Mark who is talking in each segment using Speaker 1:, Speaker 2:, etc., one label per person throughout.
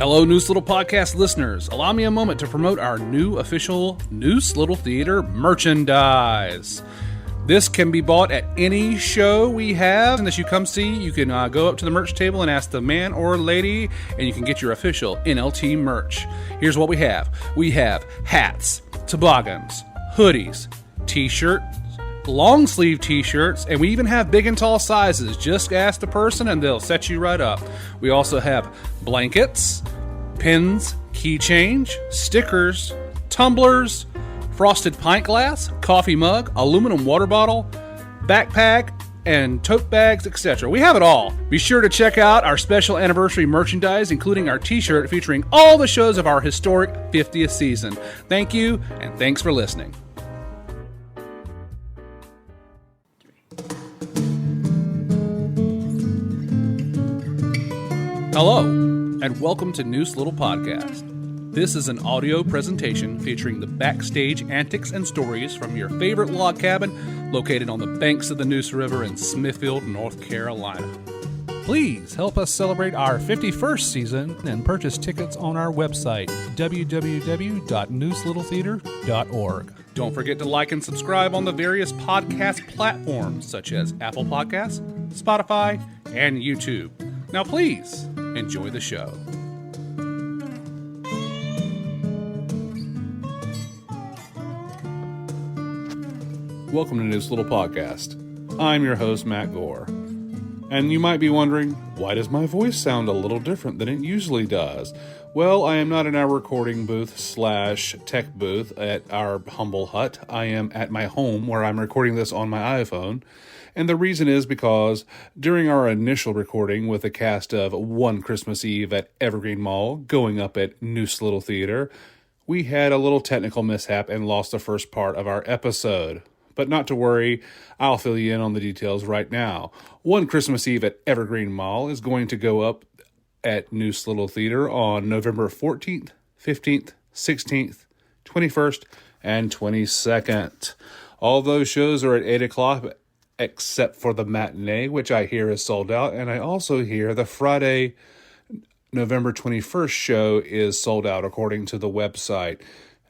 Speaker 1: Hello, Noose Little Podcast listeners. Allow me a moment to promote our new official Noose Little Theater merchandise. This can be bought at any show we have. And as you come see, you can go up to the merch table and ask the man or lady, and you can get your official NLT merch. Here's what we have. We have hats, toboggans, hoodies, t-shirts, long sleeve t-shirts, and we even have big and tall sizes. Just ask the person and they'll set you right up. We also have blankets, pins, key change, stickers, tumblers, frosted pint glass, coffee mug, aluminum water bottle, backpack, and tote bags, etc. We have it all. Be sure to check out our special anniversary merchandise, including our t-shirt featuring all the shows of our historic 50th season. Thank you, and thanks for listening. Hello, and welcome to Noose Little Podcast. This is an audio presentation featuring the backstage antics and stories from your favorite log cabin located on the banks of the Noose River in Smithfield, North Carolina. Please help us celebrate our 51st season and purchase tickets on our website, www.nooselittle.org. Don't forget to like and subscribe on the various podcast platforms such as Apple Podcasts, Spotify, and YouTube. Now please, enjoy the show. Welcome to Noose Little Podcast. I'm your host, Matt Gore. And you might be wondering, why does my voice sound a little different than it usually does? Well, I am not in our recording booth / tech booth at our humble hut. I am at my home where I'm recording this on my iPhone. And the reason is because during our initial recording with a cast of One Christmas Eve at Evergreen Mall going up at Noose Little Theater, we had a little technical mishap and lost the first part of our episode. But not to worry, I'll fill you in on the details right now. One Christmas Eve at Evergreen Mall is going to go up at Noose Little Theater on November 14th, 15th, 16th, 21st, and 22nd. All those shows are at 8 o'clock, except for the matinee, which I hear is sold out. And I also hear the Friday, November 21st show is sold out, according to the website.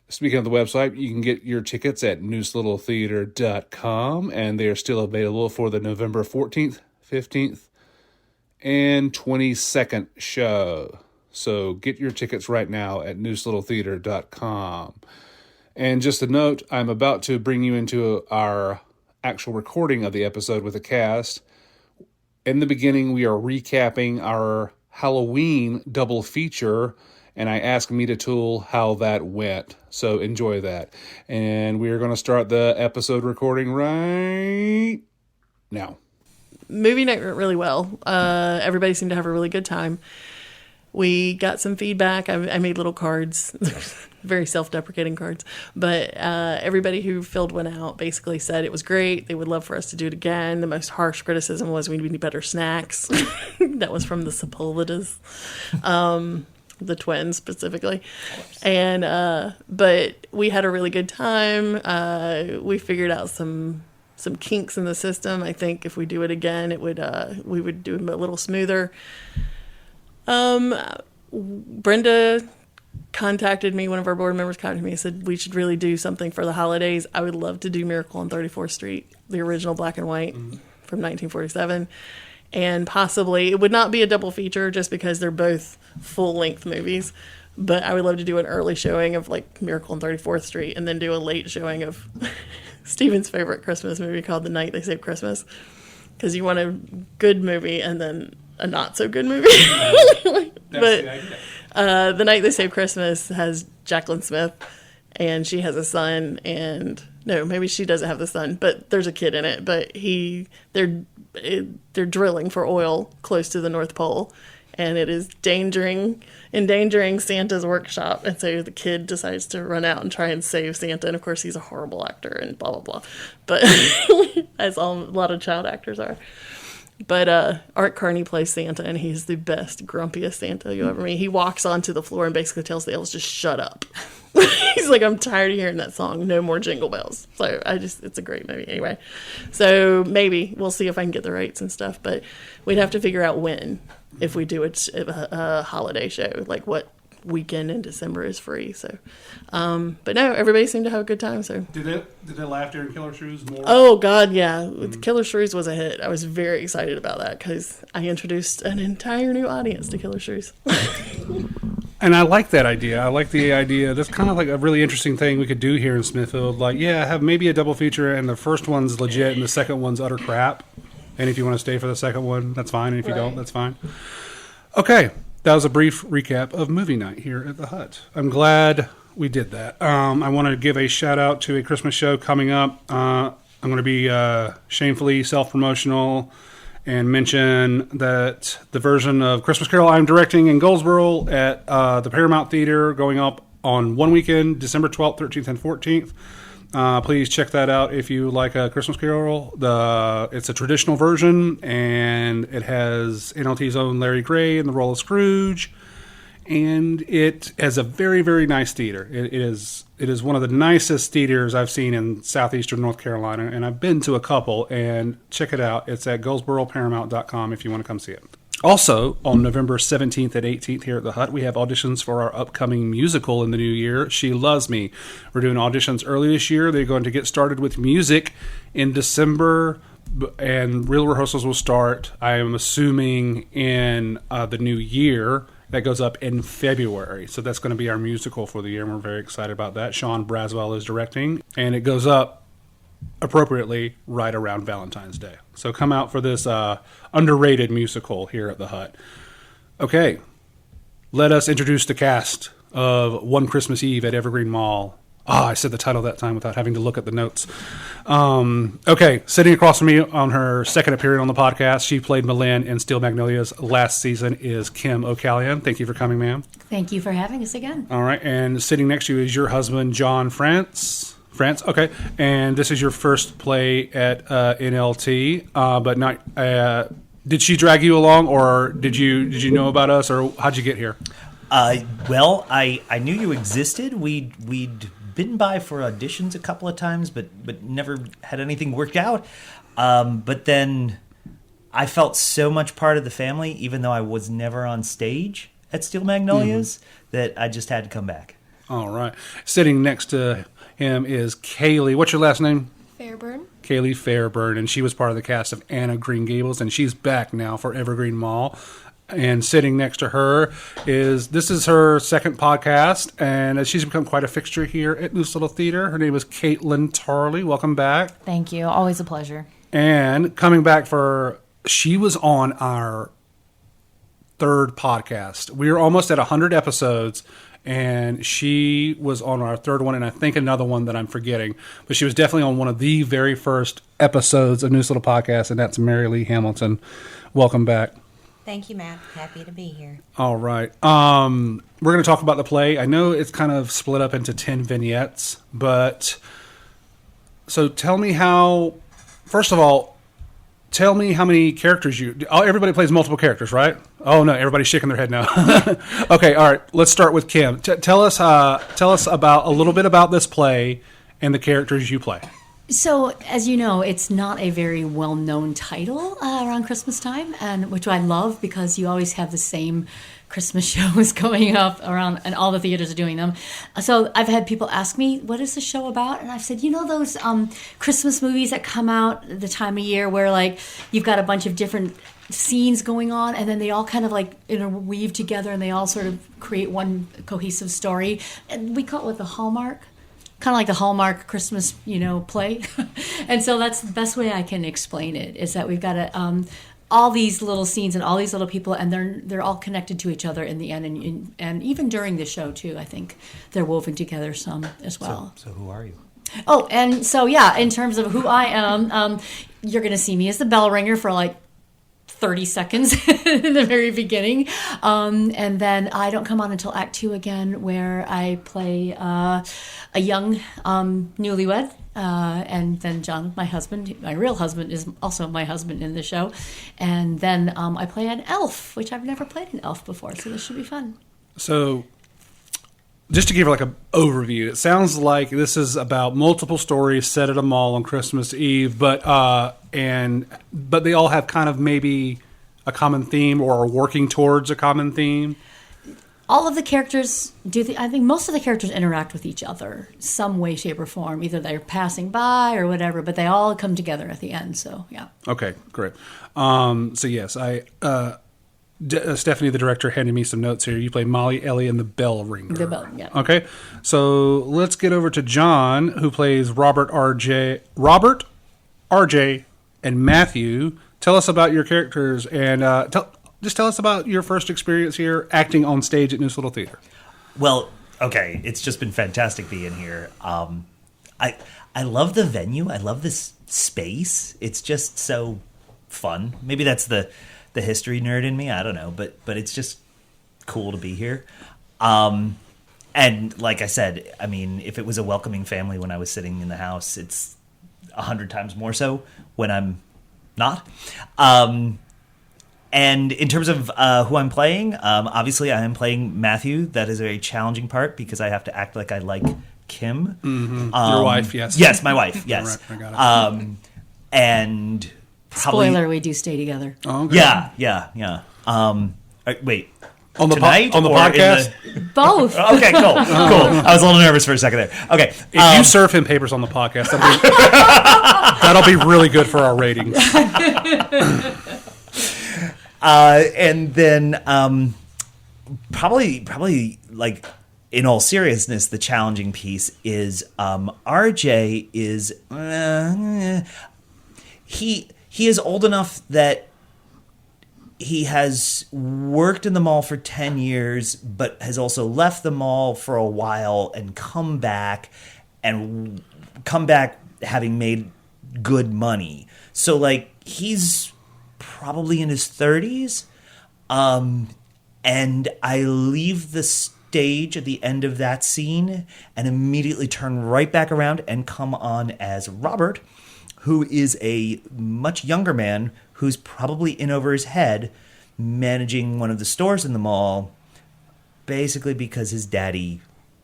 Speaker 1: Speaking of the website, you can get your tickets at nooselittle.com, and they are still available for the November 14th, 15th, and 22nd show. So get your tickets right now at nooselittle.com. And just a note, I'm about to bring you into our actual recording of the episode with the cast. In the beginning, we are recapping our Halloween double feature, and I asked Toole how that went. So enjoy that. And we are going to start the episode recording right now.
Speaker 2: Movie night went really well. Everybody seemed to have a really good time. We got some feedback. I made little cards, very self-deprecating cards. But everybody who filled one out basically said it was great. They would love for us to do it again. The most harsh criticism was we need better snacks. That was from the Sepulvedas. The twins specifically. And but we had a really good time. We figured out some kinks in the system. I think if we do it again, we would do them a little smoother. Brenda contacted me, one of our board members contacted me and said we should really do something for the holidays. I would love to do Miracle on 34th Street, the original black and white from 1947. And possibly, it would not be a double feature just because they're both full-length movies. But I would love to do an early showing of, like, Miracle on 34th Street and then do a late showing of Steven's favorite Christmas movie called The Night They Saved Christmas. Because you want a good movie and then a not-so-good movie. But The Night They Saved Christmas has Jacqueline Smith, and she has a son, and... No, maybe she doesn't have the son, but there's a kid in it. But they're drilling for oil close to the North Pole, and it is endangering Santa's workshop. And so the kid decides to run out and try and save Santa. And of course, he's a horrible actor and blah blah blah. But as a lot of child actors are. But Art Carney plays Santa, and he's the best, grumpiest Santa you'll ever meet. He walks onto the floor and basically tells the elves, just shut up. He's like, I'm tired of hearing that song. No more Jingle Bells. So it's a great movie anyway. So maybe we'll see if I can get the rights and stuff, but we'd have to figure out when. if we do a holiday show, like what weekend in December is free. So, but no, everybody seemed to have a good time. So
Speaker 1: Did they laugh during Killer Shrews more?
Speaker 2: Oh God, yeah. Killer Shrews was a hit. I was very excited about that because I introduced an entire new audience to Killer Shrews.
Speaker 3: And I like that idea. I like the idea. That's kind of like a really interesting thing we could do here in Smithfield. Like, yeah, have maybe a double feature, and the first one's legit, and the second one's utter crap. And if you want to stay for the second one, that's fine. And if you don't, that's fine. Okay, that was a brief recap of movie night here at the Hut. I'm glad we did that. I want to give a shout out to a Christmas show coming up. I'm going to be shamefully self-promotional and mention that the version of Christmas Carol I'm directing in Goldsboro at the Paramount Theater going up on one weekend, December 12th, 13th, and 14th. Please check that out if you like a Christmas Carol. It's a traditional version, and it has NLT's own Larry Gray in the role of Scrooge. And it has a very, very nice theater. It is one of the nicest theaters I've seen in southeastern North Carolina, and I've been to a couple, and check it out. It's at GoldsboroParamount.com if you want to come see it. Also, on November 17th and 18th here at the Hut, we have auditions for our upcoming musical in the new year, She Loves Me. We're doing auditions early this year. They're going to get started with music in December, and real rehearsals will start, I am assuming, in the new year. That goes up in February. So that's going to be our musical for the year, and we're very excited about that. Sean Braswell is directing, and it goes up appropriately right around Valentine's Day. So come out for this underrated musical here at the Hut. Okay, let us introduce the cast of One Christmas Eve at Evergreen Mall. I said the title that time without having to look at the notes. Okay, sitting across from me on her second appearance on the podcast, she played Malin in Steel Magnolias last season, is Kim O'Callaghan. Thank you for coming, ma'am.
Speaker 4: Thank you for having us again.
Speaker 3: All right, and sitting next to you is your husband, John Frantz. Frantz, okay. And this is your first play at NLT, but not. Did she drag you along, or did you know about us, or how'd you get here?
Speaker 5: Well, I knew you existed. We'd been by for auditions a couple of times, but never had anything work out. But then I felt so much part of the family, even though I was never on stage at Steel Magnolias, that I just had to come back.
Speaker 3: All right. Sitting next to him is Kaylee. What's your last name?
Speaker 6: Fairburn.
Speaker 3: Kaylee Fairburn, and she was part of the cast of Anne of Green Gables, and she's back now for Evergreen Mall. And sitting next to her this is her second podcast, and she's become quite a fixture here at Moose Little Theater. Her name is Kaitlyn Tarley. Welcome back.
Speaker 4: Thank you. Always a pleasure.
Speaker 3: And coming back she was on our third podcast. We were almost at 100 episodes, and she was on our third one, and I think another one that I'm forgetting. But she was definitely on one of the very first episodes of Moose Little Podcast, and that's Mary-Leigh Hamilton. Welcome back.
Speaker 6: Thank you, Matt. Happy to be here.
Speaker 3: All right. We're going to talk about the play. I know it's kind of split up into 10 vignettes, but so tell me first of all, tell me how many characters everybody plays multiple characters, right? Oh no, everybody's shaking their head now. Okay. All right. Let's start with Kim. Tell us about a little bit about this play and the characters you play.
Speaker 4: So, as you know, it's not a very well-known title around Christmas time, and which I love because you always have the same Christmas shows going up around, and all the theaters are doing them. So I've had people ask me, what is the show about? And I've said, those Christmas movies that come out the time of year where, like, you've got a bunch of different scenes going on, and then they all kind of, like, interweave together, and they all sort of create one cohesive story. And we call it the Hallmark. Kind of like the Hallmark Christmas, play. And so that's the best way I can explain it, is that we've got all these little scenes and all these little people, and they're all connected to each other in the end. And even during the show, too, I think they're woven together some as well.
Speaker 5: So who are you?
Speaker 4: Oh, and so, yeah, in terms of who I am, you're going to see me as the bell ringer for, like, 30 seconds in the very beginning. And then I don't come on until Act 2 again, where I play a young newlywed. And then John, my husband, my real husband, is also my husband in the show. And then I play an elf, which I've never played an elf before, so this should be fun. So just to give like an overview, it sounds like this is about multiple stories set at a mall on Christmas Eve, but they all have kind of maybe
Speaker 3: a common theme or are working towards a common theme?
Speaker 4: All of the characters I think most of the characters interact with each other some way, shape, or form. Either they're passing by or whatever, but they all come together at the end. So yeah.
Speaker 3: Okay, great. So yes, Stephanie, the director, handed me some notes here. You play Molly, Ellie, and the Bell Ringer.
Speaker 4: The Bell, yeah.
Speaker 3: Okay, so let's get over to John, who plays Robert, RJ, and Matthew. Tell us about your characters and just tell us about your first experience here acting on stage at Noose Little Theater.
Speaker 5: Well, okay, it's just been fantastic being here. I love the venue. I love this space. It's just so fun. Maybe that's the history nerd in me. I don't know, but it's just cool to be here. And like I said, I mean, if it was a welcoming family when I was sitting in the house, it's 100 times more so when I'm not. And in terms of who I'm playing, obviously I am playing Matthew. That is a very challenging part because I have to act like I like Kim.
Speaker 3: Mm-hmm. Your wife, yes.
Speaker 5: Yes, my wife, yes.
Speaker 3: Right, I got it.
Speaker 5: And probably...
Speaker 4: Spoiler, we do stay together.
Speaker 3: Oh, okay.
Speaker 5: Yeah. Wait.
Speaker 3: On the
Speaker 5: tonight
Speaker 3: on the
Speaker 5: or in
Speaker 3: podcast?
Speaker 4: Both.
Speaker 5: Okay, cool. I was a little nervous for a second there. Okay.
Speaker 3: If you serve him papers on the podcast, that'll be really good for our ratings.
Speaker 5: And then probably like in all seriousness, the challenging piece is RJ is he is old enough that he has worked in the mall for 10 years, but has also left the mall for a while and come back having made good money. So like he's probably in his 30s. And I leave the stage at the end of that scene and immediately turn right back around and come on as Robert, who is a much younger man who's probably in over his head managing one of the stores in the mall, basically because his daddy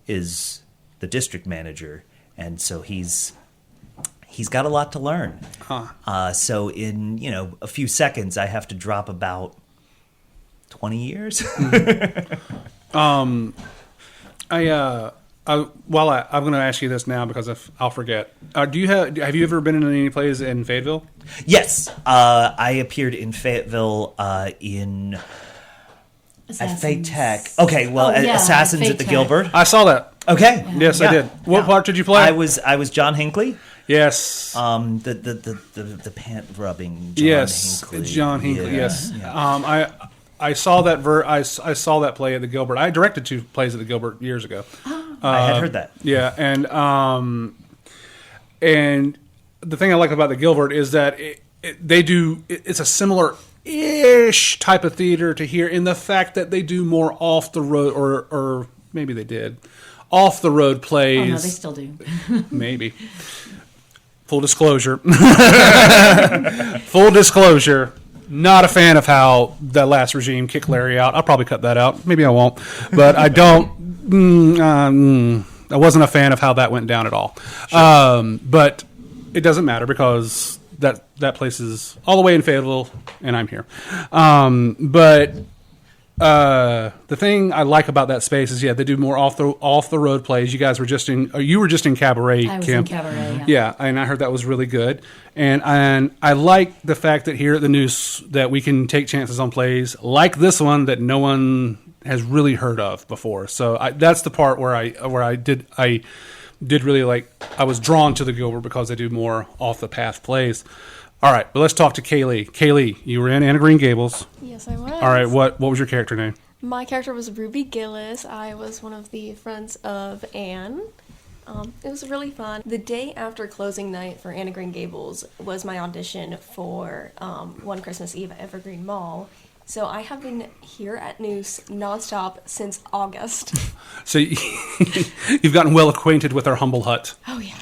Speaker 5: is the district manager. And so he's got a lot to learn. So in, a few seconds, I have to drop about 20 years.
Speaker 3: I'm going to ask you this now because I'll forget. Have you ever been in any plays in Fayetteville?
Speaker 5: Yes. I appeared in Fayetteville in... At Fate Tech. Okay, well, Assassins at the
Speaker 4: Tech.
Speaker 5: Gilbert.
Speaker 3: I saw that.
Speaker 5: Okay.
Speaker 3: Yes, I did. What part did you play?
Speaker 5: I was John Hinckley.
Speaker 3: Yes.
Speaker 5: The pant rubbing.
Speaker 3: John Hinckley. Yes. Yeah. I saw that. I saw that play at the Gilbert. I directed 2 plays at the Gilbert years ago.
Speaker 5: I had heard that.
Speaker 3: Yeah, and the thing I like about the Gilbert is that it's a similar-ish type of theater to here in the fact that they do more off the road, or maybe they did off the road plays.
Speaker 4: Oh no, they still do.
Speaker 3: Maybe. Full disclosure. Not a fan of how that last regime kicked Larry out. I'll probably cut that out. Maybe I won't. But I don't. I wasn't a fan of how that went down at all. Sure. But it doesn't matter because that place is all the way in Fayetteville, and I'm here. But the thing I like about that space is, they do more off the road plays. You guys were just in Cabaret,
Speaker 4: I was
Speaker 3: Kim.
Speaker 4: in Cabaret,
Speaker 3: Yeah, and I heard that was really good. And I like the fact that here at the Noose that we can take chances on plays like this one that no one has really heard of before. So that's the part where I did really like. I was drawn to the Gilbert because they do more off the path plays. All right, but let's talk to Kaylee. Kaylee, you were in Anne of Green Gables.
Speaker 7: Yes, I was.
Speaker 3: All right, what was your character name?
Speaker 7: My character was Ruby Gillis. I was one of the friends of Anne. It was really fun. The day after closing night for Anne of Green Gables was my audition for One Christmas Eve at Evergreen Mall. So I have been here at Noose nonstop since August.
Speaker 3: So you've gotten well acquainted with our humble hut.
Speaker 7: Oh, yeah.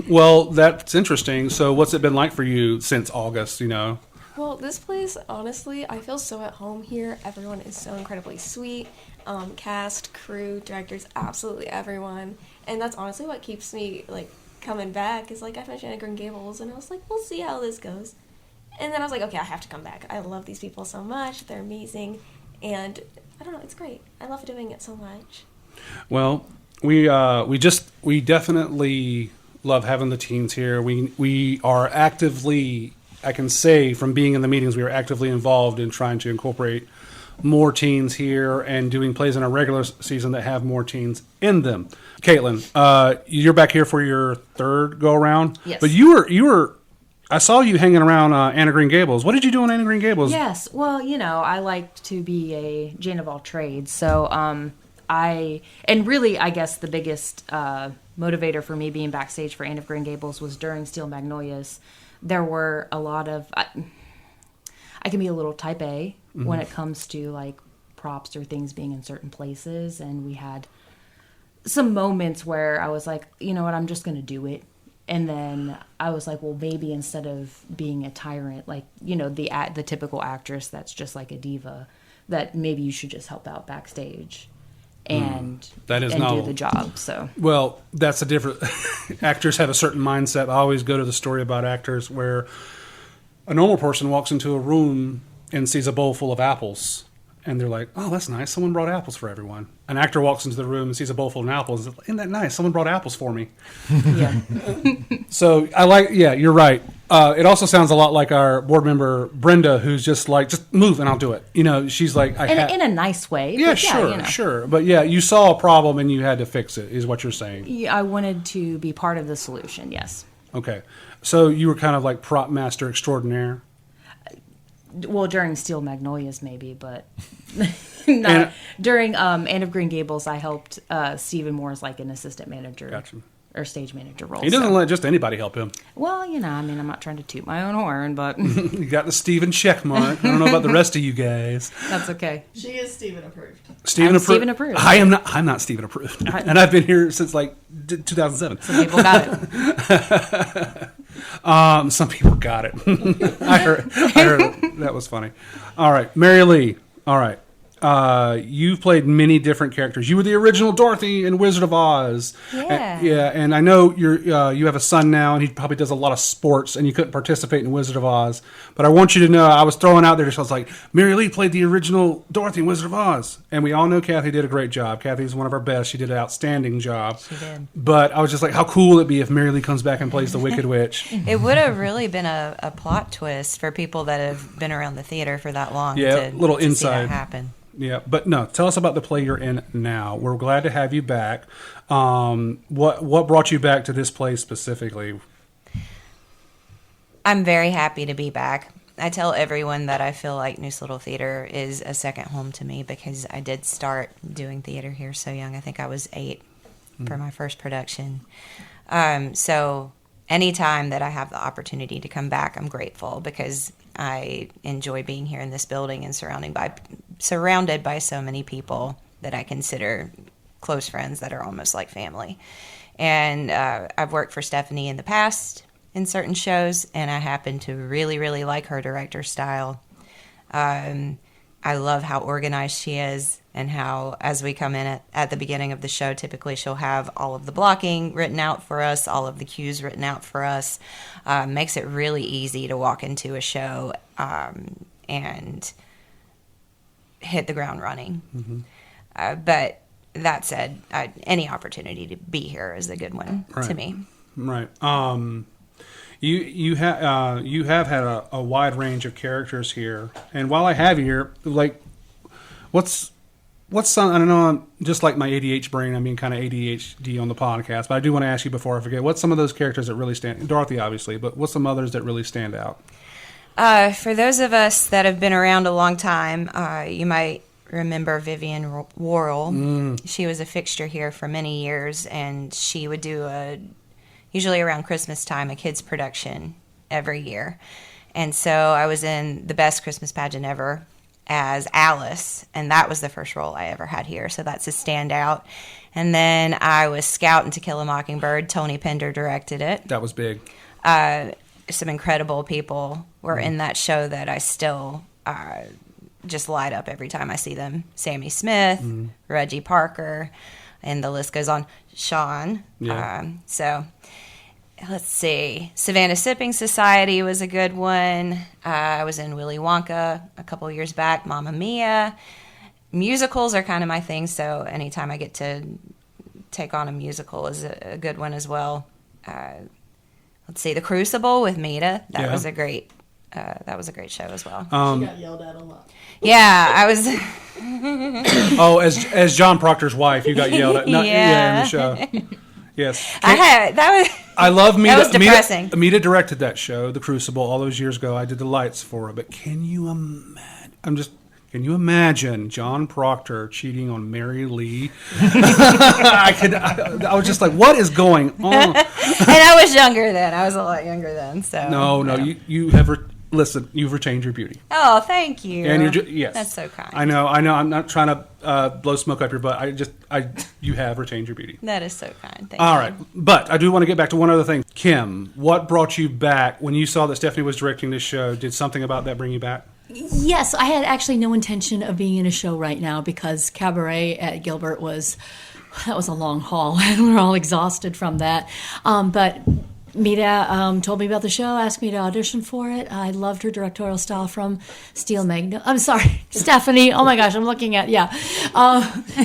Speaker 3: Well, that's interesting. So what's it been like for you since August,
Speaker 7: Well, this place, honestly, I feel so at home here. Everyone is so incredibly sweet. Cast, crew, directors, absolutely everyone. And that's honestly what keeps me, coming back is, I finished Anne of Green Gables, and I was like, we'll see how this goes. And then I was like, okay, I have to come back. I love these people so much. They're amazing. And I don't know, it's great. I love doing it so much.
Speaker 3: Well, we definitely love having the teens here. We are actively, I can say from being in the meetings, we are actively involved in trying to incorporate more teens here and doing plays in a regular season that have more teens in them. Kaitlyn, you're back here for your third go around.
Speaker 8: Yes.
Speaker 3: But you were I saw you hanging around Anna Green Gables. What did you do on Anna Green Gables?
Speaker 8: Yes. Well, I like to be a Jane of all trades. So I guess the biggest motivator for me being backstage for Anne of Green Gables was during Steel Magnolias. There were a lot of... I can be a little type A when it comes to like props or things being in certain places. And we had some moments where I was like, you know what, I'm just going to do it. And then I was like, well, maybe instead of being a tyrant, like, the typical actress that's just like a diva, that maybe you should just help out backstage and do the job. So,
Speaker 3: well, that's a different... Actors have a certain mindset. I always go to the story about actors where a normal person walks into a room and sees a bowl full of apples. And they're like, oh, that's nice. Someone brought apples for everyone. An actor walks into the room and sees a bowl full of apples. Isn't that nice? Someone brought apples for me.
Speaker 8: yeah.
Speaker 3: So you're right. It also sounds a lot like our board member, Brenda, who's just like, just move and I'll do it. She's like...
Speaker 8: in a nice way.
Speaker 3: Yeah, sure. But yeah, you saw a problem and you had to fix it, is what you're saying.
Speaker 8: Yeah, I wanted to be part of the solution, yes.
Speaker 3: Okay. So you were kind of like prop master extraordinaire?
Speaker 8: Well, during Steel Magnolias, maybe, but not. During Anne of Green Gables, I helped Stephen Moore as like an assistant manager.
Speaker 3: Gotcha.
Speaker 8: Or stage manager role.
Speaker 3: He doesn't let just anybody help him.
Speaker 8: Well, I'm not trying to toot my own horn, but...
Speaker 3: You got the Stephen check mark. I don't know about the rest of you guys.
Speaker 8: That's okay.
Speaker 2: She is Stephen approved.
Speaker 3: Stephen
Speaker 8: approved.
Speaker 3: I'm not Stephen approved. And I've been here since like 2007.
Speaker 8: Some people got it.
Speaker 3: Some people got it. I heard it. That was funny. All right, Mary-Leigh. All right. You've played many different characters. You were the original Dorothy in Wizard of Oz.
Speaker 6: Yeah.
Speaker 3: And I know you have a son now, and he probably does a lot of sports, and you couldn't participate in Wizard of Oz. But I want you to know, I was throwing out there, so I was like, Mary-Leigh played the original Dorothy in Wizard of Oz. And we all know Kathy did a great job. Kathy's one of our best. She did an outstanding job.
Speaker 6: She did.
Speaker 3: But I was just like, how cool would it be if Mary-Leigh comes back and plays the Wicked Witch?
Speaker 6: It would have really been a plot twist for people that have been around the theater for that long.
Speaker 3: Yeah, little
Speaker 6: to
Speaker 3: inside.
Speaker 6: see that happen.
Speaker 3: Yeah, but no, tell us about the play you're in now. We're glad to have you back. What brought you back to this play specifically?
Speaker 6: I'm very happy to be back. I tell everyone that I feel like Noose Little Theater is a second home to me because I did start doing theater here so young. I think I was 8 for my first production. So anytime that I have the opportunity to come back, I'm grateful because I enjoy being here in this building and surrounded by so many people that I consider close friends that are almost like family. And I've worked for Stephanie in the past in certain shows, and I happen to really, really like her director style. I love how organized she is and how, as we come in at the beginning of the show, typically she'll have all of the blocking written out for us, all of the cues written out for us. Makes it really easy to walk into a show and hit the ground running. Mm-hmm. But that said, any opportunity to be here is a good one to me.
Speaker 3: Right. You have had a wide range of characters here, and while I have you here, like, what's some? I don't know. I'm just like my ADHD brain. I mean, kind of ADHD on the podcast. But I do want to ask you before I forget. What's some of those characters that really stand? Dorothy, obviously, but what's some others that really stand out?
Speaker 6: For those of us that have been around a long time, you might remember Vivian Worrell. She was a fixture here for many years, and she would do usually around Christmas time, a kids production every year. And so I was in the best Christmas pageant ever as Alice, and that was the first role I ever had here, so that's a standout. And then I was Scout in To Kill a Mockingbird. Tony Pender directed it.
Speaker 3: That was big.
Speaker 6: Some incredible people were in that show that I still just light up every time I see them. Sammy Smith, Reggie Parker, and the list goes on. Sean.
Speaker 3: Yeah.
Speaker 6: So let's see. Savannah Sipping Society was a good one. I was in Willy Wonka a couple years back. Mamma Mia. Musicals are kind of my thing, so anytime I get to take on a musical is a good one as well. Let's see, The Crucible with Mita. That was a great show as well.
Speaker 2: She got yelled at a lot.
Speaker 6: Yeah, I was.
Speaker 3: Oh, as John Proctor's wife, you got yelled at. In the show. Yes.
Speaker 6: I
Speaker 3: love Mita.
Speaker 6: That was depressing.
Speaker 3: Mita directed that show, The Crucible, all those years ago. I did the lights for it. But can you imagine? Can you imagine John Proctor cheating on Mary-Leigh? I was just like, what is going on?
Speaker 6: And I was younger then. I was a lot younger then. So
Speaker 3: No, you have listen. You've retained your beauty.
Speaker 6: Oh, thank you.
Speaker 3: And yes,
Speaker 6: that's so kind.
Speaker 3: I know. I'm not trying to blow smoke up your butt. You have retained your beauty.
Speaker 6: That is so kind. Thank you.
Speaker 3: All right, but I do want to get back to one other thing. Kim, what brought you back when you saw that Stephanie was directing this show? Did something about that bring you back?
Speaker 4: Yes, I had actually no intention of being in a show right now because Cabaret at Gilbert was a long haul, and we're all exhausted from that. But Mita told me about the show, asked me to audition for it. I loved her directorial style from Steel Magnolia. I'm sorry, Stephanie. Oh my gosh, I'm looking at,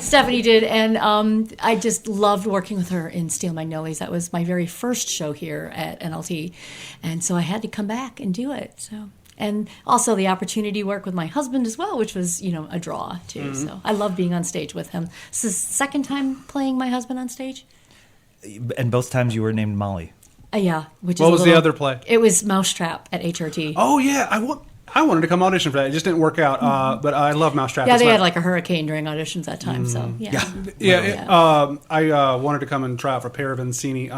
Speaker 4: Stephanie did. And I just loved working with her in Steel Magnolias. That was my very first show here at NLT. And so I had to come back and do it. So. And also the opportunity to work with my husband as well, which was, a draw too. Mm-hmm. So I love being on stage with him. This is the second time playing my husband on stage.
Speaker 5: And both times you were named Molly.
Speaker 4: Yeah.
Speaker 3: What was the other play?
Speaker 4: It was Mousetrap at HRT.
Speaker 3: Oh, yeah. I wanted to come audition for that. It just didn't work out. But I love Mousetrap.
Speaker 4: Yeah, they had like a hurricane during auditions that time. So, yeah.
Speaker 3: I wanted to come and try out for Paravancini.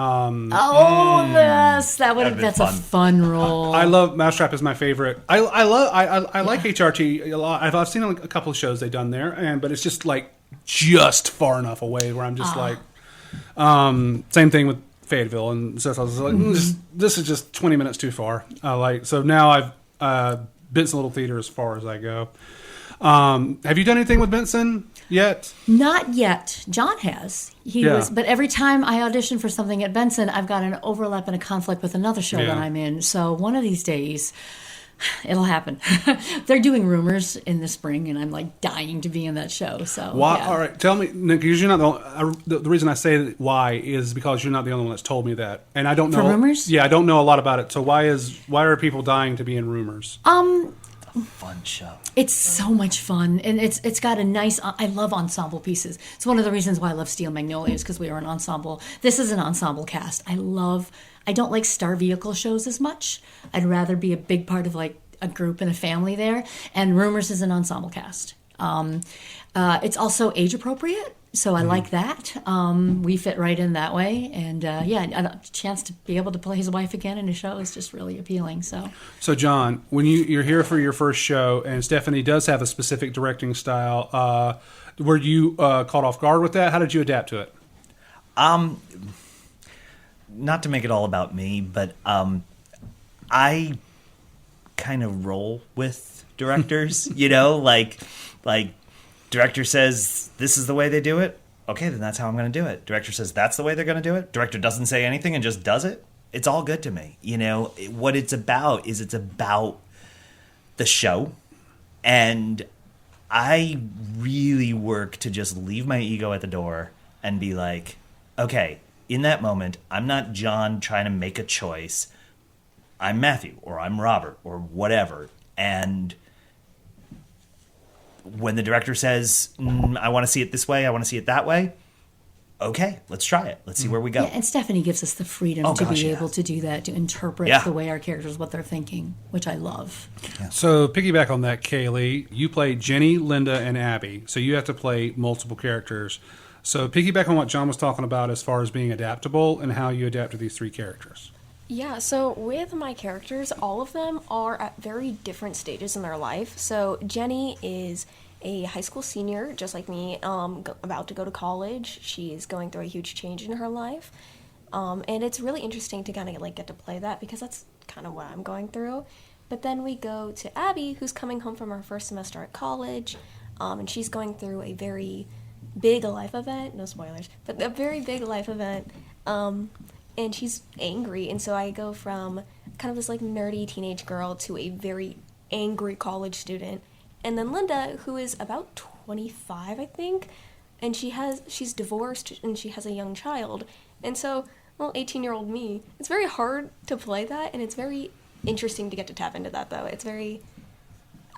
Speaker 4: Yes. That's a fun role.
Speaker 3: I love Mousetrap is my favorite. I like HRT a lot. I've seen a couple of shows they've done there, but it's just like just far enough away where I'm just like, same thing with Fayetteville, and so I was like, this is just 20 minutes too far. So now I've Benson Little Theater as far as I go. Have you done anything with Benson yet?
Speaker 4: Not yet. John has. But every time I audition for something at Benson, I've got an overlap and a conflict with another show that I'm in. So one of these days, it'll happen. They're doing Rumors in the spring, and I'm like dying to be in that show. So
Speaker 3: why? Yeah. All right, tell me, because you're not the reason I say why is because you're not the only one that's told me that, and I don't know.
Speaker 4: For Rumors?
Speaker 3: Yeah, I don't know a lot about it. So why are people dying to be in Rumors?
Speaker 5: Fun show.
Speaker 4: It's so much fun, and it's got a nice. I love ensemble pieces. It's one of the reasons why I love Steel Magnolias, because we are an ensemble. This is an ensemble cast. I don't like star vehicle shows as much. I'd rather be a big part of like a group and a family there. And Rumors is an ensemble cast. It's also age appropriate, so I like that. We fit right in that way, and a chance to be able to play his wife again in a show is just really appealing. So
Speaker 3: John, when you're here for your first show, and Stephanie does have a specific directing style, were you caught off guard with that? How did you adapt to it?
Speaker 5: Not to make it all about me, but I kind of roll with directors, like director says this is the way they do it. Okay, then that's how I'm going to do it. Director says that's the way they're going to do it. Director doesn't say anything and just does it. It's all good to me. What it's about is it's about the show, and I really work to just leave my ego at the door and be like, okay, in that moment, I'm not John trying to make a choice. I'm Matthew, or I'm Robert, or whatever. And when the director says, I want to see it this way, I want to see it that way, okay, let's try it. Let's see where we go.
Speaker 4: Yeah, and Stephanie gives us the freedom to be able to do that, to interpret the way our characters, what they're thinking, which I love.
Speaker 3: Yeah. So piggyback on that, Kaylee, you play Jenny, Linda, and Abby. So you have to play multiple characters. So piggyback on what John was talking about as far as being adaptable and how you adapt to these three characters.
Speaker 7: Yeah, so with my characters, all of them are at very different stages in their life. So Jenny is a high school senior, just like me, about to go to college. She's going through a huge change in her life. And it's really interesting to kind of get to play that, because that's kind of what I'm going through. But then we go to Abby, who's coming home from her first semester at college, and she's going through a very big life event. No spoilers, but a very big life event. and she's angry, and so I go from kind of this like nerdy teenage girl to a very angry college student. And then Linda, who is about 25, I think, and she's divorced and she has a young child. And so, well, 18-year-old me, it's very hard to play that, and it's very interesting to get to tap into that, though. It's very,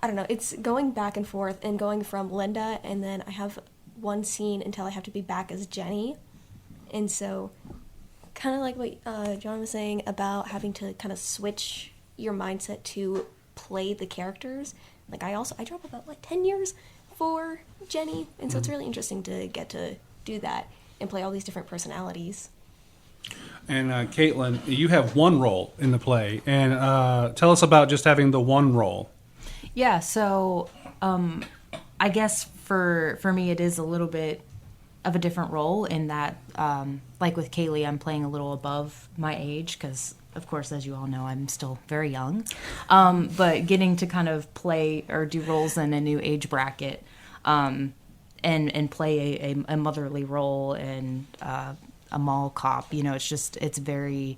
Speaker 7: I don't know, it's going back and forth and going from Linda, and then I have one scene until I have to be back as Jenny. And so, kind of like what John was saying about having to kind of switch your mindset to play the characters. Like, I drop about, 10 years for Jenny, and so it's really interesting to get to do that and play all these different personalities.
Speaker 3: And Kaitlyn, you have one role in the play, and tell us about just having the one role.
Speaker 8: Yeah, so I guess for me it is a little bit of a different role in that, like with Kaylee, I'm playing a little above my age because, of course, as you all know, I'm still very young. But getting to kind of play or do roles in a new age bracket and play a motherly role and a mall cop, it's very,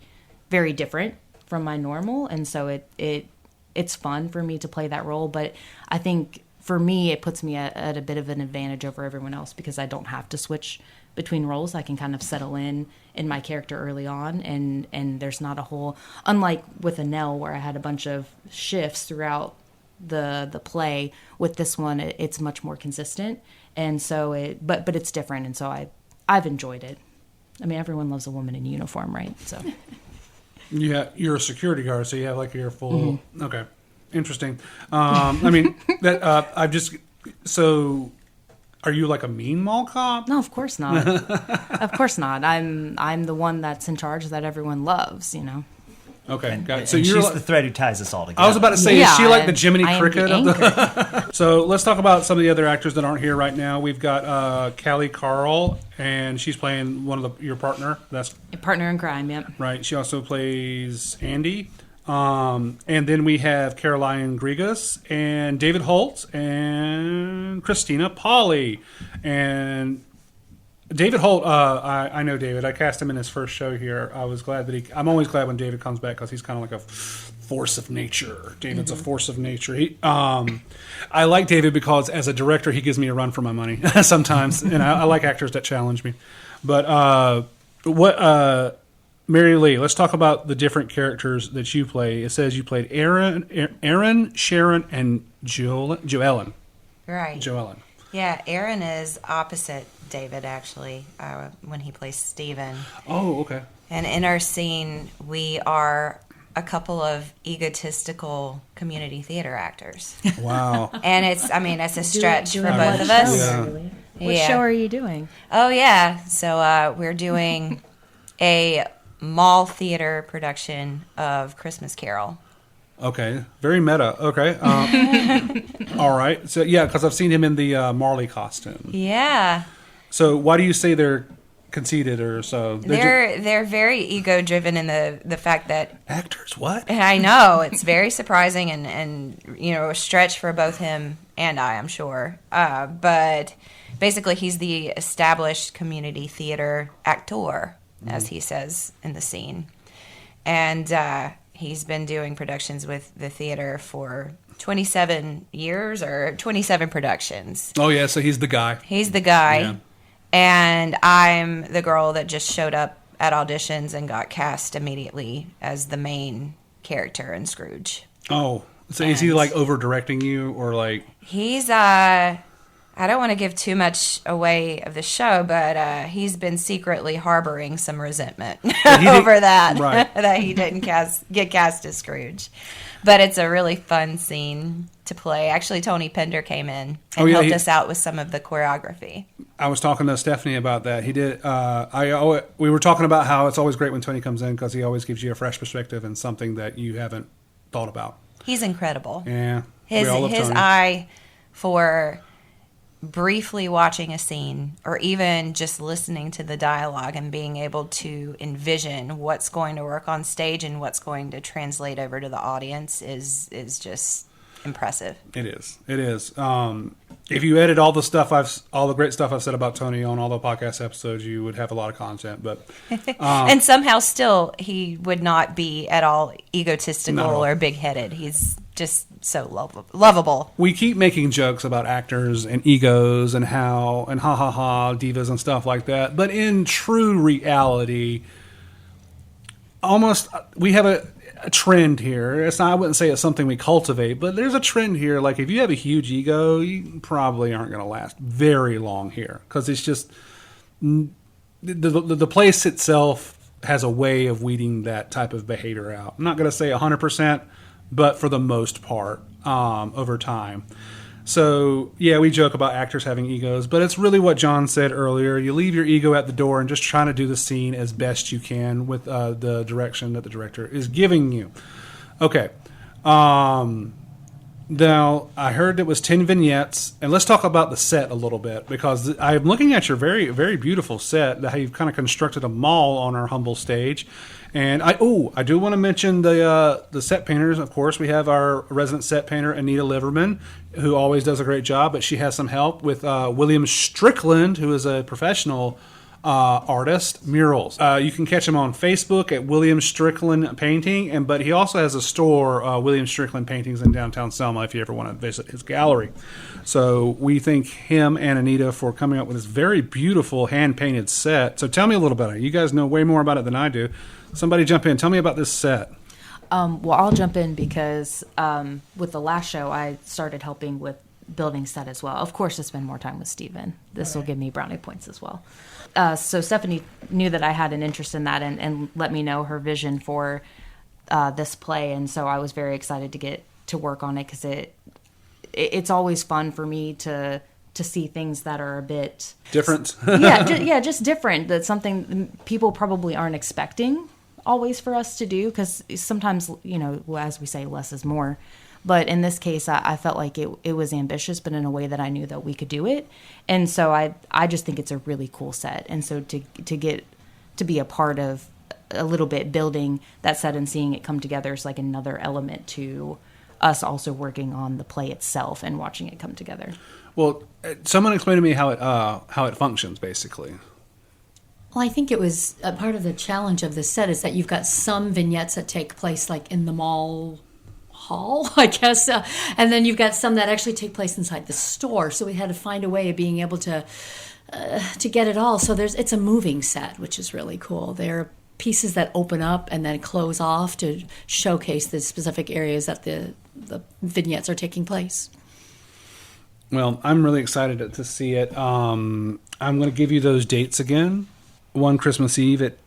Speaker 8: very different from my normal. And so it's fun for me to play that role. But I think for me, it puts me at a bit of an advantage over everyone else because I don't have to switch between roles. I can kind of settle in my character early on, and there's not a whole, unlike with Annelle where I had a bunch of shifts throughout the play. With this one, it's much more consistent, and so but it's different, and so I've enjoyed it. I mean, everyone loves a woman in uniform, right? So
Speaker 3: Yeah, you're a security guard, so you have your full. Okay, interesting. I mean, that so. Are you like a mean mall cop?
Speaker 8: No, of course not. Of course not. I'm the one that's in charge that everyone loves,
Speaker 3: Okay, got it.
Speaker 5: So she's the thread who ties us all together.
Speaker 3: I was about to say, is she like the Jiminy Cricket?
Speaker 8: The
Speaker 3: So let's talk about some of the other actors that aren't here right now. We've got Callie Carl, and she's playing one of your partner. That's
Speaker 8: a partner in crime. Yep.
Speaker 3: Right. She also plays Andy. And then we have Caroline Grigas and David Holt and Christina Pauley. And David Holt, I know David. I cast him in his first show here. I'm always glad when David comes back because he's kind of like a force of nature. David's a force of nature. I like David because as a director, he gives me a run for my money sometimes. And I like actors that challenge me. But Mary-Leigh, let's talk about the different characters that you play. It says you played Aaron, Sharon, and Joellen.
Speaker 6: Right.
Speaker 3: Joellen.
Speaker 6: Yeah, Aaron is opposite David, actually, when he plays Steven.
Speaker 3: Oh, okay.
Speaker 6: And in our scene, we are a couple of egotistical community theater actors.
Speaker 3: Wow.
Speaker 6: And it's a stretch for
Speaker 8: doing
Speaker 6: both
Speaker 8: what
Speaker 6: of us.
Speaker 3: Yeah.
Speaker 8: What show are you doing?
Speaker 6: Oh, yeah. So we're doing a mall theater production of Christmas Carol.
Speaker 3: Okay. Very meta. Okay. All right. So, yeah, because I've seen him in the Marley costume.
Speaker 6: Yeah.
Speaker 3: So why do you say they're conceited or so?
Speaker 6: They're very ego-driven in the fact that...
Speaker 3: Actors, what?
Speaker 6: I know. It's very surprising and a stretch for both him and I'm sure. But basically, he's the established community theater actor, as he says in the scene. And he's been doing productions with the theater for 27 years or 27 productions.
Speaker 3: Oh, yeah, so he's the guy.
Speaker 6: He's the guy.
Speaker 3: Yeah.
Speaker 6: And I'm the girl that just showed up at auditions and got cast immediately as the main character in Scrooge.
Speaker 3: Oh, so is he like over-directing you or like...
Speaker 6: He's, I don't want to give too much away of the show, but he's been secretly harboring some resentment over that,
Speaker 3: right.
Speaker 6: that he didn't get cast as Scrooge. But it's a really fun scene to play. Actually, Tony Pender came in and helped us out with some of the choreography.
Speaker 3: I was talking to Stephanie about that. He did. We were talking about how it's always great when Tony comes in because he always gives you a fresh perspective and something that you haven't thought about.
Speaker 6: He's incredible.
Speaker 3: Yeah.
Speaker 6: His eye for briefly watching a scene or even just listening to the dialogue and being able to envision what's going to work on stage and what's going to translate over to the audience is just impressive.
Speaker 3: It is. It is. If you edit all the great stuff I've said about Tony on all the podcast episodes, you would have a lot of content. But
Speaker 6: And somehow still he would not be at all egotistical
Speaker 3: No.
Speaker 6: or big-headed. He's just so lovable.
Speaker 3: we keep making jokes about actors and egos and ha ha ha divas and stuff like that. But in true reality, almost we have a trend here. I wouldn't say it's something we cultivate, but there's a trend here. Like if you have a huge ego, you probably aren't going to last very long here because it's just the place itself has a way of weeding that type of behavior out. I'm not going to say 100%, but for the most part, over time. So, yeah, we joke about actors having egos, but it's really what John said earlier. You leave your ego at the door and just trying to do the scene as best you can with the direction that the director is giving you. Okay. Now, I heard it was 10 vignettes, and let's talk about the set a little bit, because I'm looking at your very, very beautiful set, how you've kind of constructed a mall on our humble stage. And I do want to mention the set painters. Of course, we have our resident set painter, Anita Liverman, who always does a great job, but she has some help with William Strickland, who is a professional artist, murals. You can catch him on Facebook at William Strickland Painting, but he also has a store, William Strickland Paintings, in downtown Selma, if you ever want to visit his gallery. So we thank him and Anita for coming up with this very beautiful hand-painted set. So tell me a little about it. You guys know way more about it than I do. Somebody jump in. Tell me about this set.
Speaker 8: Well, I'll jump in because with the last show, I started helping with building set as well. Of course, to spend more time with Steven. This will give me brownie points as well. So Stephanie knew that I had an interest in that and let me know her vision for this play. And so I was very excited to get to work on it because it's always fun for me to see things that are a bit
Speaker 3: Different.
Speaker 8: just different. That's something people probably aren't expecting always for us to do because sometimes, as we say, less is more. But in this case, I felt like it was ambitious, but in a way that I knew that we could do it. And so I just think it's a really cool set. And so to get to be a part of a little bit building that set and seeing it come together is like another element to us also working on the play itself and watching it come together.
Speaker 3: Well, someone explain to me how it functions, basically.
Speaker 4: Well, I think it was a part of the challenge of this set is that you've got some vignettes that take place like in the mall hall, I guess, and then you've got some that actually take place inside the store. So we had to find a way of being able to get it all. So it's a moving set, which is really cool. There are pieces that open up and then close off to showcase the specific areas that the vignettes are taking place.
Speaker 3: Well, I'm really excited to see it. I'm going to give you those dates again. One Christmas Eve at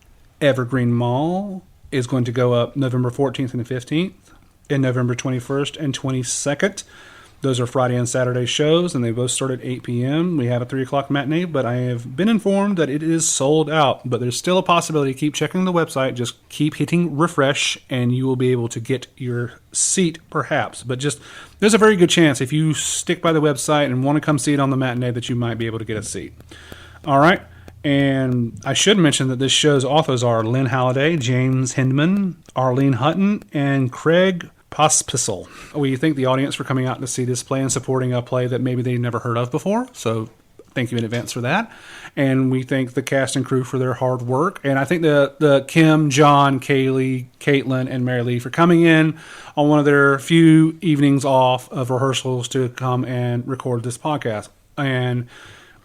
Speaker 3: Evergreen Mall is going to go up November 14th and 15th, and November 21st and 22nd. Those are Friday and Saturday shows, and they both start at 8 p.m. We have a 3 o'clock matinee, but I have been informed that it is sold out. But there's still a possibility. Keep checking the website. Just keep hitting refresh, and you will be able to get your seat, perhaps. But there's a very good chance if you stick by the website and want to come see it on the matinee that you might be able to get a seat. All right. And I should mention that this show's authors are Lynn Halliday, James Hindman, Arlene Hutton, and Craig Pospisil. We thank the audience for coming out to see this play and supporting a play that maybe they've never heard of before. So thank you in advance for that. And we thank the cast and crew for their hard work. And I think the Kim, John, Kaylee, Kaitlyn, and Mary-Leigh for coming in on one of their few evenings off of rehearsals to come and record this podcast. And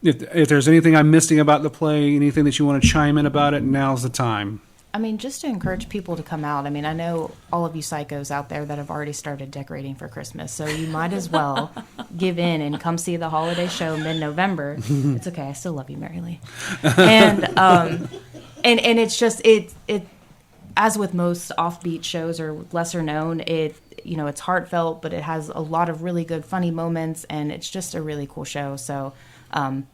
Speaker 3: if there's anything I'm missing about the play, anything that you want to chime in about it, now's the time.
Speaker 8: I mean, just to encourage people to come out. I mean, I know all of you psychos out there that have already started decorating for Christmas, so you might as well give in and come see the holiday show mid-November. It's okay, I still love you, Mary-Leigh. And it's just it as with most offbeat shows or lesser known, it's heartfelt, but it has a lot of really good funny moments, and it's just a really cool show. So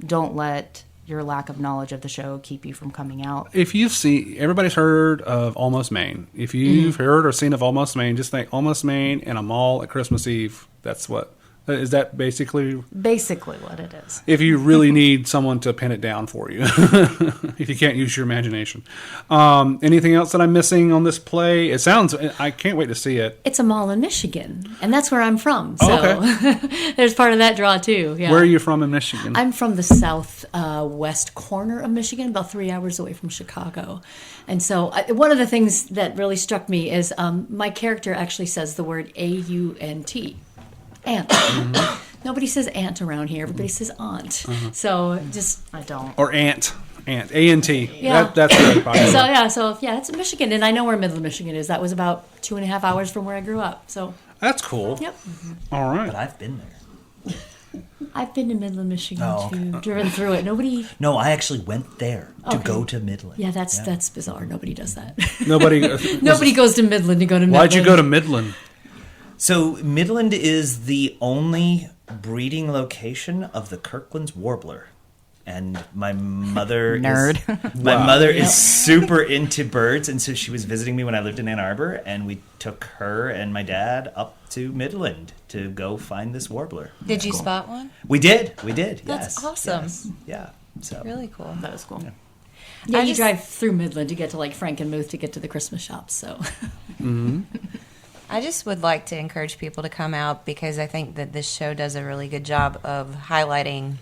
Speaker 8: don't let your lack of knowledge of the show keep you from coming out.
Speaker 3: If you've seen, everybody's heard of Almost Maine. If you've heard or seen of Almost Maine, just think Almost Maine and a mall at Christmas Eve. That's what Is that basically
Speaker 8: Basically what it is.
Speaker 3: if you really need someone to pin it down for you, if you can't use your imagination? Anything else that I'm missing on this play? It sounds, I can't wait to see it.
Speaker 4: It's a mall in Michigan, and that's where I'm from. So
Speaker 3: Oh,
Speaker 4: there's part of that draw too. Yeah.
Speaker 3: Where are you from in Michigan?
Speaker 4: I'm from the southwest corner of Michigan, about 3 hours away from Chicago. And so one of the things that really struck me is my character actually says the word A-U-N-T. Aunt. Nobody says aunt around here. Everybody says aunt. So just
Speaker 8: I don't.
Speaker 3: Or Ant. A-N-T.
Speaker 4: Yeah.
Speaker 3: That's very popular.
Speaker 4: so it's in Michigan, and I know where Midland, Michigan is. That was about 2.5 hours from where I grew up. So
Speaker 3: That's cool.
Speaker 4: yep,
Speaker 3: All right.
Speaker 5: But I've been there.
Speaker 4: I've been to Midland, Michigan
Speaker 5: Oh, okay.
Speaker 4: too. Driven through it. Nobody.
Speaker 5: No, I actually went there to
Speaker 4: Okay.
Speaker 5: go to Midland.
Speaker 4: Yeah, that's bizarre. Nobody does that.
Speaker 3: Nobody.
Speaker 4: Nobody goes to Midland to go to Midland.
Speaker 3: Why'd you go to Midland?
Speaker 5: So Midland is the only breeding location of the Kirkland's warbler. And my mother is super into birds, and so she was visiting me when I lived in Ann Arbor, and we took her and my dad up to Midland to go find this warbler.
Speaker 6: Did you spot one?
Speaker 5: We did.
Speaker 6: That's
Speaker 5: Yes.
Speaker 6: awesome.
Speaker 5: Yes. Yeah. So
Speaker 6: Really cool.
Speaker 8: That was cool.
Speaker 4: Yeah,
Speaker 6: I
Speaker 4: you
Speaker 6: just-
Speaker 4: drive through Midland to get to like Frankenmuth to get to the Christmas shops. So
Speaker 6: I just would like to encourage people to come out because I think that this show does a really good job of highlighting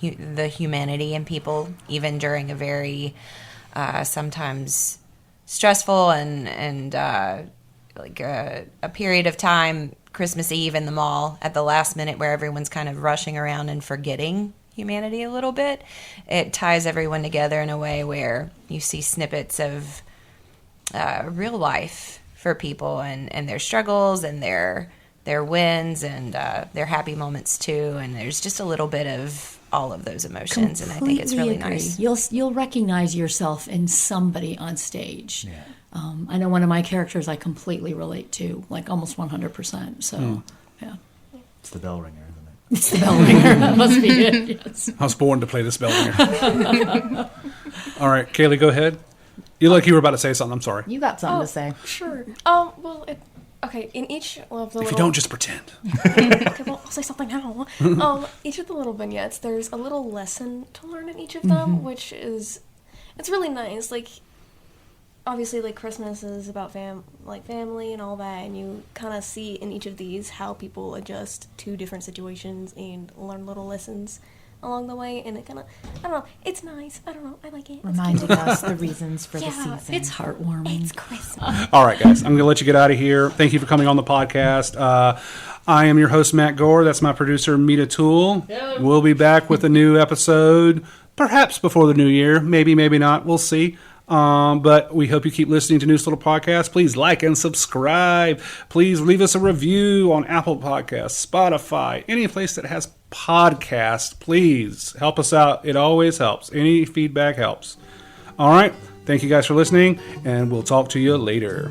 Speaker 6: the humanity in people, even during a very sometimes stressful and like a period of time, Christmas Eve in the mall at the last minute where everyone's kind of rushing around and forgetting humanity a little bit. It ties everyone together in a way where you see snippets of real life for people and their struggles and their wins and their happy moments too. And there's just a little bit of all of those emotions, and I think it's really
Speaker 4: Completely agree.
Speaker 6: nice.
Speaker 4: You'll recognize yourself in somebody on stage. Yeah. I know one of my characters I completely relate to, like almost 100%. So, yeah.
Speaker 5: it's the bell ringer, isn't it?
Speaker 4: It's the bell ringer. That must be it, yes.
Speaker 3: I was born to play this bell ringer. All right, Kaylee, go ahead. You look like you were about to say something. I'm sorry.
Speaker 8: You got something to say.
Speaker 7: Sure. Well, okay. In each of the
Speaker 3: If
Speaker 7: little,
Speaker 3: you don't, just pretend.
Speaker 7: okay, well, I'll say something now. Each of the little vignettes, there's a little lesson to learn in each of them, which is, it's really nice. Like, obviously, like Christmas is about family and all that, and you kind of see in each of these how people adjust to different situations and learn little lessons along the way, and it kind of, I don't know, it's nice. I don't know, I like it. It's
Speaker 8: Reminding us the reasons for the
Speaker 7: Yeah,
Speaker 8: season.
Speaker 4: It's heartwarming.
Speaker 7: It's Christmas.
Speaker 3: All right, guys, I'm going to let you get out of here. Thank you for coming on the podcast. I am your host, Matt Gore. That's my producer, Mita Toole. We'll be back with a new episode, perhaps before the new year. Maybe, maybe not. We'll see. But we hope you keep listening to Noose Little Podcast. Please like and subscribe. Please leave us a review on Apple Podcasts, Spotify, any place that has podcasts. Please help us out. It always helps. Any feedback helps. All right. Thank you guys for listening, and we'll talk to you later.